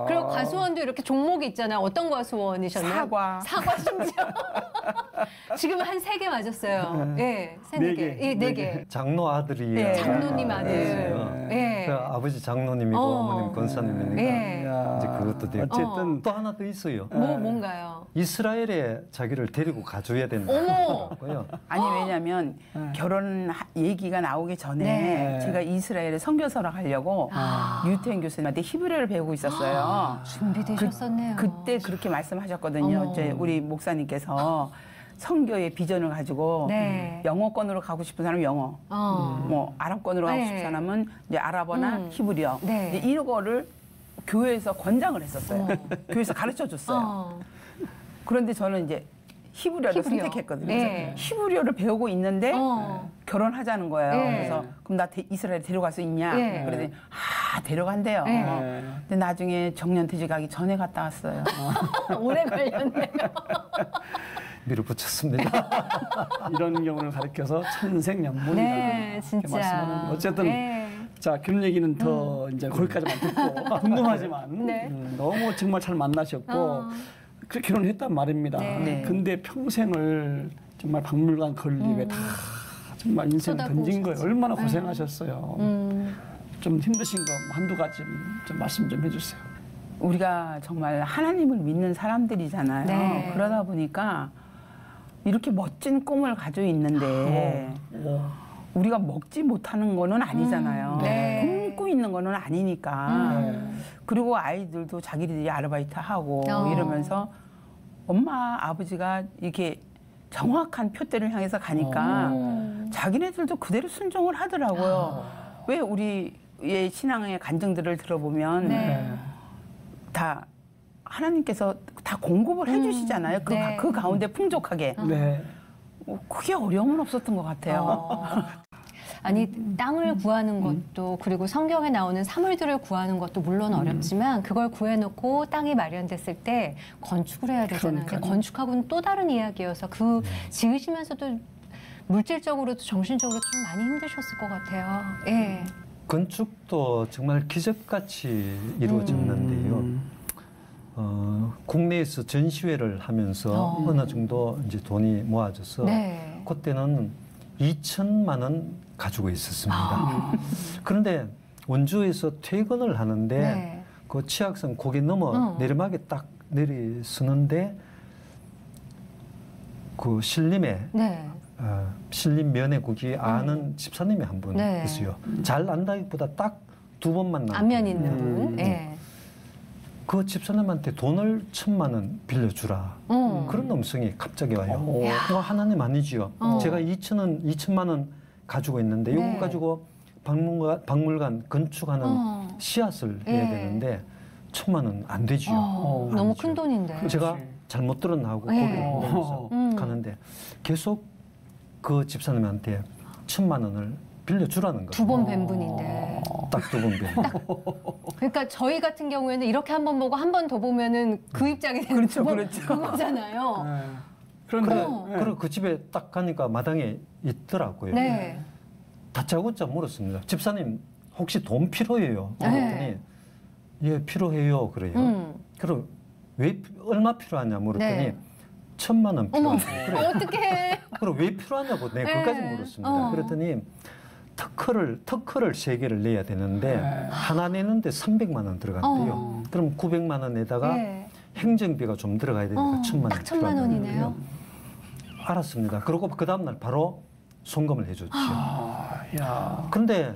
그리고 과수원도 이렇게 종목이 있잖아요. 어떤 과수원이셨나요? 사과 심지어. 지금은 한 3개 맞았어요. 네, 4개. 4개. 장로 아들이에요. 장로님 아들. 그 아버지 장로님이고 어머님 권사님이니까 이제 그것도 되고. 어쨌든 또 하나 더 있어요. 뭔가요? 이스라엘에 자기를 데리고 가줘야 된다고요. 아니 왜냐하면 결혼 얘기가 나오기 전에 제가 이스라엘에 선교사로 가려고 유태인 교수님한테 히브리어를 배우고 있었어요. 준비되셨었네요. 그때 그렇게 말씀하셨거든요. 이제 우리 목사님께서 선교의 비전을 가지고 영어권으로 가고 싶은 사람은 영어, 뭐 아랍권으로 가고 싶은 사람은 이제 아랍어나 히브리어. 이거를 교회에서 권장을 했었어요. 교회에서 가르쳐 줬어요. 그런데 저는 이제 히브리어를 선택했거든요. 그래서 히브리어를 배우고 있는데 결혼하자는 거예요. 그래서 그럼 나 이스라엘 데려갈 수 있냐? 그랬더니 데려간대요. 근데 나중에 정년퇴직 가기 전에 갔다 왔어요. 오래 걸렸네요. 밀어붙였습니다. 이런 경우를 가리켜서 천생연분이다. 진짜. 말씀하는 어쨌든 자 결혼 얘기는 더 이제 거기까지만 듣고 궁금하지만 너무 정말 잘 만나셨고 그렇게 결혼했단 말입니다. 근데 평생을 정말 박물관 건립에 다 정말 인생 던진 거예요. 얼마나 고생하셨어요. 좀 힘드신 거 한두 가지 좀 말씀 좀 해주세요. 우리가 정말 하나님을 믿는 사람들이잖아요. 그러다 보니까 이렇게 멋진 꿈을 가지고 있는데 우리가 먹지 못하는 거는 아니잖아요. 굶고 있는 거는 아니니까. 그리고 아이들도 자기들이 아르바이트 하고 이러면서 엄마 아버지가 이렇게 정확한 표대를 향해서 가니까 자기네들도 그대로 순종을 하더라고요. 왜 우리의 신앙의 간증들을 들어보면 다 하나님께서 다 공급을 해주시잖아요. 그 가운데 풍족하게. 그게 어려움은 없었던 것 같아요. 아니 땅을 구하는 것도 그리고 성경에 나오는 사물들을 구하는 것도 물론 어렵지만 그걸 구해놓고 땅이 마련됐을 때 건축을 해야 되잖아요. 건축하고는 또 다른 이야기여서 그 지으시면서도 물질적으로도 정신적으로도 좀 많이 힘드셨을 것 같아요. 건축도 정말 기적같이 이루어졌는데요. 국내에서 전시회를 하면서 어느 정도 이제 돈이 모아져서 그때는 2천만 원 가지고 있었습니다. 그런데 원주에서 퇴근을 하는데 그 치악산 고개 넘어 내리막에 딱 내리서는데 그 신림에 신림 면회국이 아는 집사님이 한 분 있어요. 잘 안다기보다 딱 2번만 안면 있는 분. 그 집사님한테 돈을 1,000만 원 빌려주라. 그런 음성이 갑자기 와요. 하나님 아니지요. 제가 2천만 원 가지고 있는데 이거 가지고 박물관 건축하는 씨앗을 해야 되는데 1,000만 원 안 되지요. 너무 큰 돈인데. 제가 잘못 들었나 하고 고개를 보면서 가는데 계속 그 집사님한테 1,000만 원을 빌려주라는 거예요. 2번 뵌 분인데. 딱 2번 뵌. 그러니까 저희 같은 경우에는 이렇게 한 번 보고 한 번 더 보면은 그 입장이 되는 그거잖아요. 그런데 그리고 그 집에 딱 가니까 마당에 있더라고요. 네. 다짜고짜 물었습니다. 집사님 혹시 돈 필요해요? 그랬더니 예, 필요해요. 그래요. 그럼 왜 얼마 필요하냐 물었더니 1,000만 원 필요해요. 그래. 어떡해. 그럼 왜 필요하냐고 내가 그까지 물었습니다. 그랬더니 특허를 3개를 내야 되는데 하나 내는데 300만 원 들어간대요. 그럼 900만 원에다가 행정비가 좀 들어가야 되니까 1,000만 원. 딱 1,000만 원이네요. 알았습니다. 그리고 그 다음날 바로 송금을 해줬죠. 근데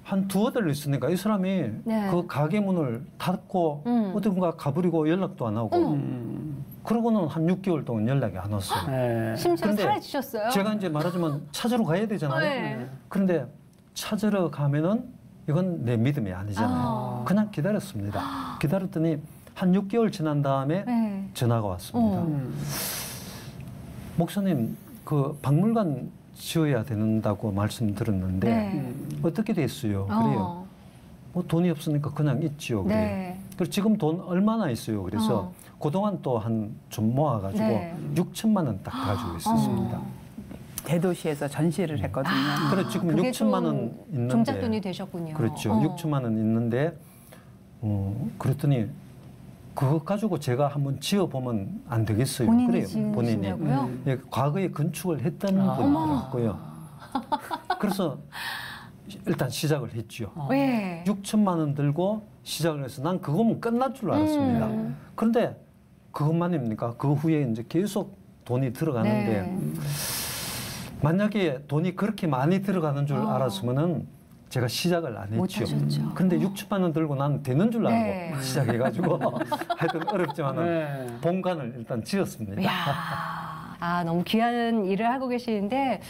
한 2-8달 있으니까 이 사람이 그 가게 문을 닫고 어딘가 가버리고 연락도 안 하고 그러고는 한 6개월 동안 연락이 안 왔어요. 심지어 사라지셨어요? 제가 이제 말하자면 찾으러 가야 되잖아요. 그런데 찾으러 가면은 이건 내 믿음이 아니잖아요. 그냥 기다렸습니다. 기다렸더니 한 6개월 지난 다음에 전화가 왔습니다. 목사님, 그 박물관 지어야 된다고 말씀드렸는데 어떻게 됐어요? 그래요. 뭐 돈이 없으니까 그냥 있지요. 그래요. 그리고 지금 돈 얼마나 있어요? 그래서 그동안 또 좀 모아가지고 6천만 원 딱 가지고 있었습니다. 대도시에서 전시를 했거든요. 그래 지금 6천만 원 있는데 종잣돈이 되셨군요. 그렇죠. 6천만 원 있는데 그랬더니 그거 가지고 제가 한번 지어보면 안 되겠어요. 그래요. 본인이. 예, 과거에 건축을 했던 분이더라고요. 그래서 일단 시작을 했죠. 6천만 원 들고 시작을 해서 난 그거면 끝날 줄 알았습니다. 그런데 그것만입니까? 그 후에 이제 계속 돈이 들어가는데 만약에 돈이 그렇게 많이 들어가는 줄 알았으면은 제가 시작을 안 했죠. 근데 6천만 원 들고 난 되는 줄 알고 시작해가지고 하여튼 어렵지만은 본관을 일단 지었습니다. 아, 너무 귀한 일을 하고 계시는데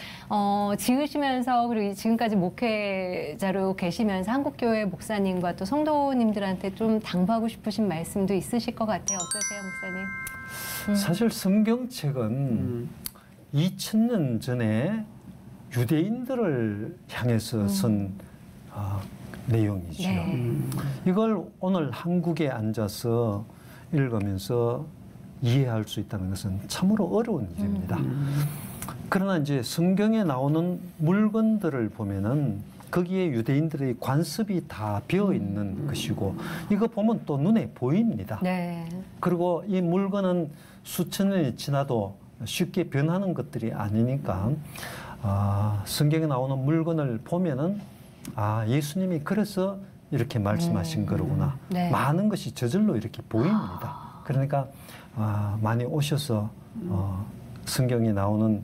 지으시면서 그리고 지금까지 목회자로 계시면서 한국교회 목사님과 또 성도님들한테 좀 당부하고 싶으신 말씀도 있으실 것 같아요. 어떠세요, 목사님? 사실 성경책은 2000년 전에 유대인들을 향해서 쓴 내용이죠. 이걸 오늘 한국에 앉아서 읽으면서 이해할 수 있다는 것은 참으로 어려운 일입니다. 그러나 이제 성경에 나오는 물건들을 보면은 거기에 유대인들의 관습이 다 비어 있는 것이고 이거 보면 또 눈에 보입니다. 그리고 이 물건은 수천 년이 지나도 쉽게 변하는 것들이 아니니까 성경에 나오는 물건을 보면은 예수님이 그래서 이렇게 말씀하신 거로구나. 많은 것이 저절로 이렇게 보입니다. 그러니까 많이 오셔서 성경에 나오는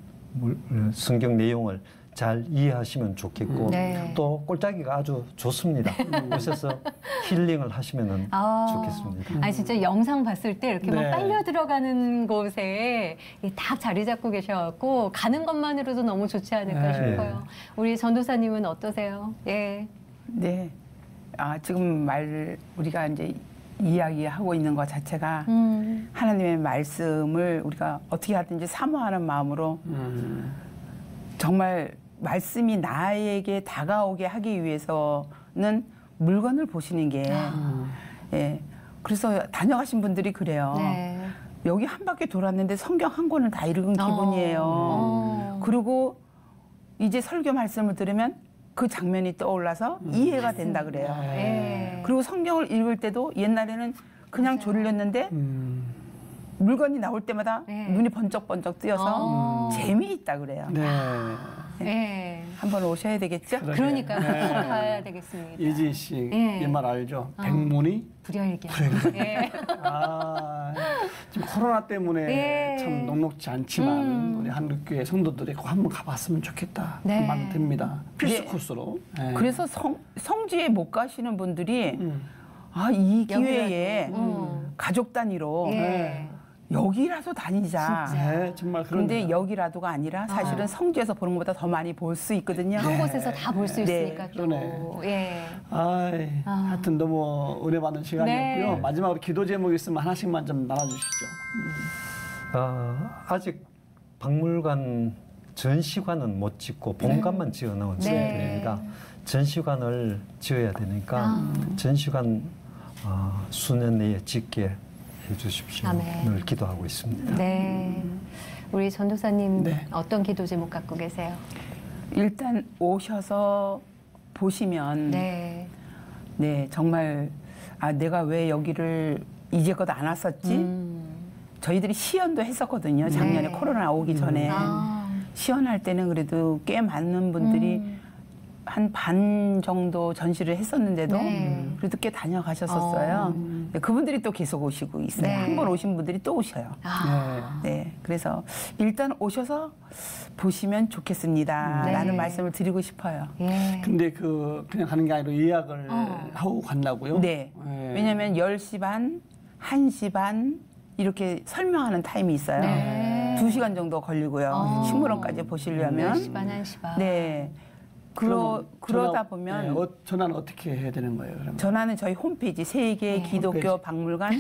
성경 내용을 잘 이해하시면 좋겠고 또 꼴짜기가 아주 좋습니다. 오셔서 힐링을 하시면 좋겠습니다. 진짜 영상 봤을 때 이렇게 막 빨려 들어가는 곳에 딱 자리 잡고 계셔갖고 가는 것만으로도 너무 좋지 않을까 싶어요. 우리 전도사님은 어떠세요? 네. 지금 우리가 이제 이야기하고 있는 것 자체가 하나님의 말씀을 우리가 어떻게 하든지 사모하는 마음으로 정말 말씀이 나에게 다가오게 하기 위해서는 물건을 보시는 게 그래서 다녀가신 분들이 그래요. 여기 한 바퀴 돌았는데 성경 한 권을 다 읽은 기분이에요. 그리고 이제 설교 말씀을 들으면 그 장면이 떠올라서 이해가 된다 그래요. 그리고 성경을 읽을 때도 옛날에는 그냥 졸렸는데 물건이 나올 때마다 눈이 번쩍번쩍 뜨여서 재미있다 그래요. 한번 오셔야 되겠죠? 그러니까 가야 되겠습니다. 이지 씨, 이 말 알죠? 백문이 불여일견. 지금 코로나 때문에 참 녹록지 않지만 우리 한국교회 성도들이 꼭 한번 가봤으면 좋겠다. 그 마음 듭니다. 필수 코스로. 그래서 성지에 못 가시는 분들이 이 기회에 가족 단위로 여기라도 다니자. 네, 정말 그런데 그런데요. 여기라도가 아니라 사실은 성주에서 보는 것보다 더 많이 볼 수 있거든요. 한 곳에서 다 볼 수 있으니까 또. 그러네. 예. 하여튼 너무 은혜 받는 시간이었고요. 마지막으로 기도 제목 있으면 하나씩만 좀 나눠주시죠. 아직 박물관 전시관은 못 짓고 본관만 지어 놓은 집들입니다. 전시관을 지어야 되니까 전시관 수년 내에 짓게 해주십시오. 아멘. 늘 기도하고 있습니다. 네. 우리 전도사님 어떤 기도 제목 갖고 계세요? 일단 오셔서 보시면 네. 정말 내가 왜 여기를 이제껏 안 왔었지? 저희들이 시연도 했었거든요. 작년에 코로나 오기 전에. 시연할 때는 그래도 꽤 많은 분들이 한 반 정도 전시를 했었는데도 그래도 꽤 다녀가셨었어요. 그분들이 또 계속 오시고 있어요. 한 번 오신 분들이 또 오셔요. 그래서 일단 오셔서 보시면 좋겠습니다. 라는 말씀을 드리고 싶어요. 근데 그냥 가는 게 아니라 예약을 하고 간다고요? 네. 왜냐하면 10시 반, 1시 반 이렇게 설명하는 타임이 있어요. 2시간 정도 걸리고요. 식물원까지 보시려면. 10시 반, 1시 반. 네. 그러다 보면 전화는 어떻게 해야 되는 거예요? 그러면? 전화는 저희 홈페이지 세계 기독교 박물관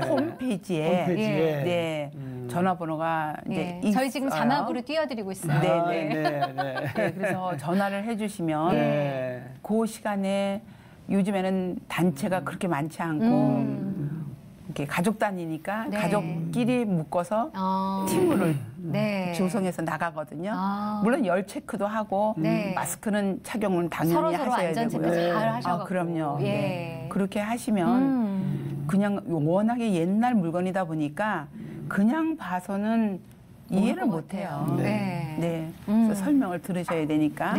홈페이지에 전화번호가 이제 저희 지금 자막으로 띄워드리고 있어요. 그래서 전화를 해주시면 그 시간에 요즘에는 단체가 그렇게 많지 않고 이렇게 가족 단위니까 가족끼리 묶어서 팀을 조성해서 나가거든요. 물론 열 체크도 하고 마스크는 착용은 당연히 서로 하셔야 안전 체크 되고요. 잘 하셔가지고. 그럼요. 그렇게 하시면 그냥 워낙에 옛날 물건이다 보니까 그냥 봐서는 이해를 못해요. 그래서 설명을 들으셔야 되니까.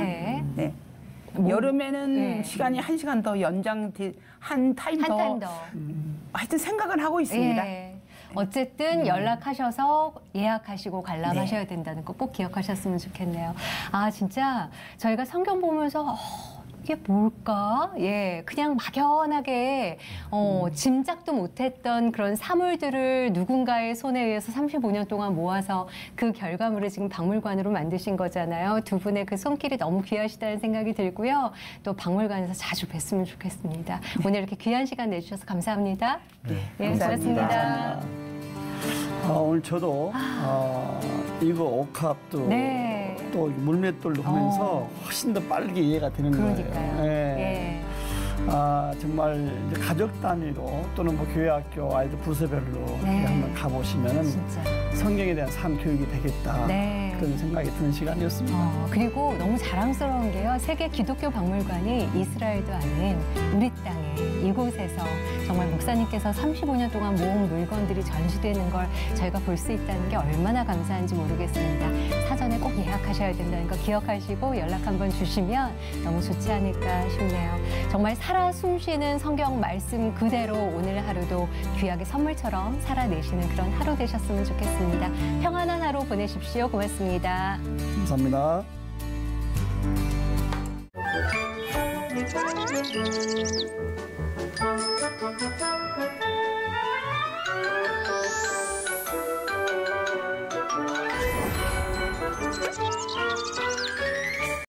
여름에는 시간이 1시간 더 연장 한 타임 더. 하여튼 생각은 하고 있습니다. 어쨌든 연락하셔서 예약하시고 관람하셔야 된다는 거 꼭 기억하셨으면 좋겠네요. 진짜 저희가 성경 보면서 이게 뭘까? 그냥 막연하게 짐작도 못했던 그런 사물들을 누군가의 손에 의해서 35년 동안 모아서 그 결과물을 지금 박물관으로 만드신 거잖아요. 두 분의 그 손길이 너무 귀하시다는 생각이 들고요. 또 박물관에서 자주 뵀으면 좋겠습니다. 오늘 이렇게 귀한 시간 내주셔서 감사합니다. 고맙습니다. 오늘 저도 이거 옥합도 또 물맷돌도 하면서 훨씬 더 빠르게 이해가 되는 거예요. 정말 이제 가족 단위로 또는 뭐 교회 학교 아이들 부서별로 한번 가보시면은 성경에 대한 삶 교육이 되겠다. 그런 생각이 드는 시간이었습니다. 그리고 너무 자랑스러운 게요. 세계 기독교 박물관이 이스라엘도 아닌 우리 땅에 이곳에서 정말 목사님께서 35년 동안 모은 물건들이 전시되는 걸 저희가 볼 수 있다는 게 얼마나 감사한지 모르겠습니다. 사전에 꼭 예약하셔야 된다는 거 기억하시고 연락 한번 주시면 너무 좋지 않을까 싶네요. 정말 살아 숨쉬는 성경 말씀 그대로 오늘 하루도 귀하게 선물처럼 살아내시는 그런 하루 되셨으면 좋겠습니다. 평안한 하루 보내십시오. 고맙습니다. 감사합니다.